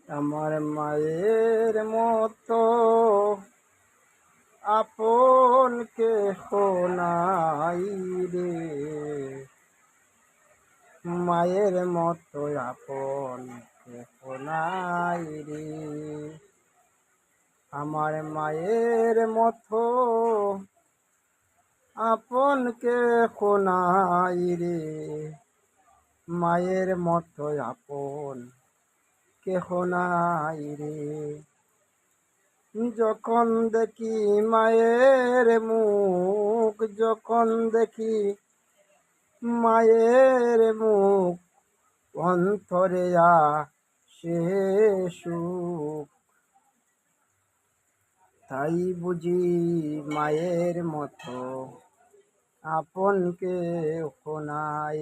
আমার মায়ের মতো আপন কেহ নাই রে, মায়ের মতো আপন কেহ নাই রে। আমার মায়ের মতো আপন কেহ নাই রে, মায়ের মতো আপন কেহ নাই রে। যখন দেখি মায়ের মুখ, যখন দেখি মায়ের মুখ, অন্তরে আসে সুখ। তাই বুঝি মায়ের মতো আপন কেউ নাই।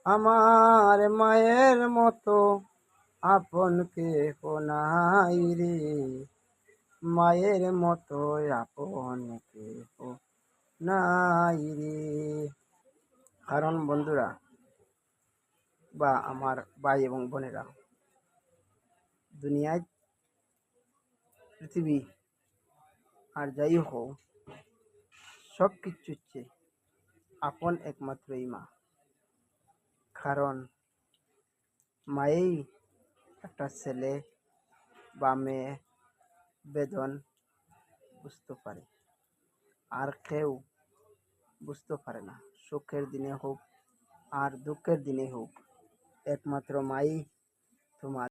আমার মায়ের মতো আপন কেহ নাই রে, মায়ের মতো আপন কেহ নাই রে। কারণ বন্ধুরা বা আমার ভাই এবং বোনেরা, দুনিয়ায় পৃথিবী আর যাই হোক, সব কিছুর চেয়ে আপন একমাত্রই মা। কারণ মায়েই একটা ছেলে বা মেয়ে বেদন বুঝতে পারে, আর কেউ বুঝতে পারে না। সুখের দিনে হোক আর দুঃখের দিনে হোক, একমাত্র মাই তোমার